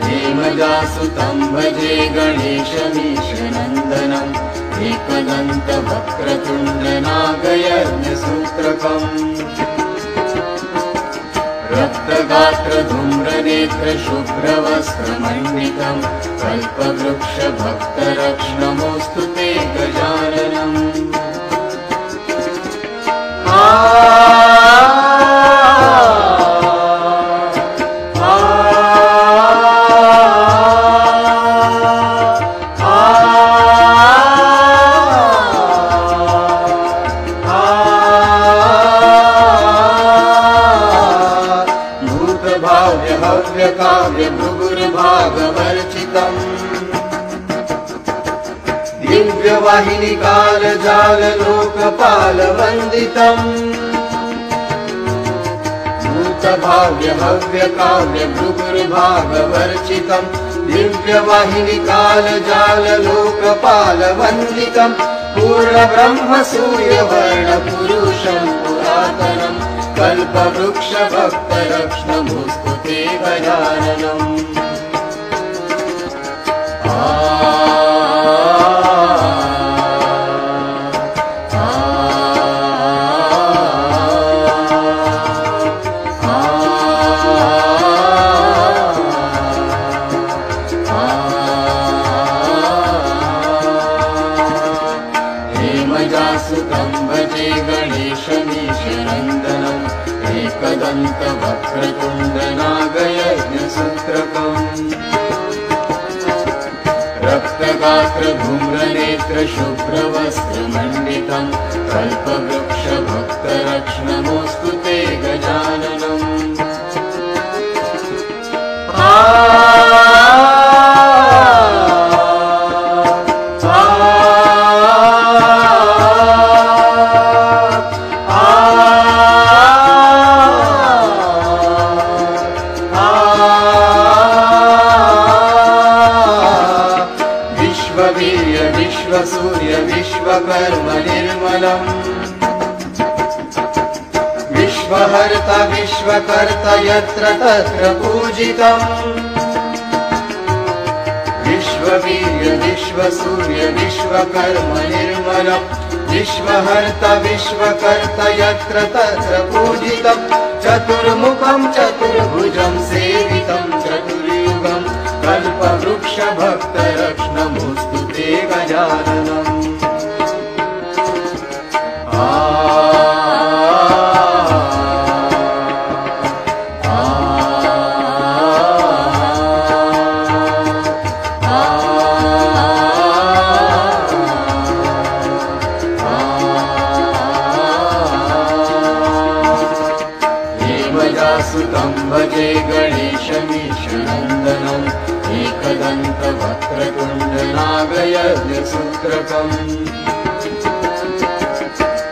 हेमजासुतं भजे गणेशमीशनन्दनम् एकदन्तवक्रतुण्डनागयज्ञसूत्रकम् रक्तगात्रधूम्रनेत्रशुभ्रवस्त्रमण्डितम् कल्पवृक्षभक्तरक्ष्णमोऽस्तु ते गजाननम्। काव्य भृगुर्भागवर्चितम् दिव्यवाहिनी कालजाल लोकपालवन्दितम् भूतभाव्य हव्य काव्य भृगुर्भागवर्चितम् दिव्यवाहिनी कालजाल लोकपालवन्दितम् पूर्णब्रह्म सूर्यवर्ण पुरुषम् पुरातनम् कल्पवृक्षभक्तरक्ष्णमोऽस्तु ते गजाननम्। हेमजासुतं भजे गणेशमीशनन्दनम् एकदन्तवक्रतुण्डनागयज्ञसूत्रकम् रक्तगात्रधूम्रनेत्रशुभ्रवस्त्रमण्डितम् कल्पवृक्षभक्तरक्ष्णमोऽस्तु ते गजाननम्। विश्ववीर्य विश्वसूर्य विश्वकर्म निर्मलम् विश्वहर्ता विश्वकर्ता यत्र तत्र पूजितम् विश्ववीर्य विश्वसूर्य विश्वकर्म निर्मलम् विश्वहर्ता विश्वकर्ता यत्र तत्र पूजितम् चतुर्मुखम् चतुर्भुजम् सेवितम् चतुर्युगम् कल्पवृक्षभक्तरक्ष्णमोऽस्तु ते गजाननम्। हेमजासुतं भजे गणेशमीशनन्दनम् एकदन्तवक्रतुण्डनागयज्ञसूत्रकम्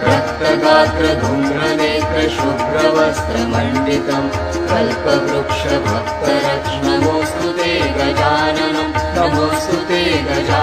रक्तगात्रधूम्रनेत्रशुभ्रवस्त्रमण्डितम् कल्पवृक्षभक्तरक्ष्णमोऽस्तु ते गजाननम्। नमोऽस्तु ते गजाननम्।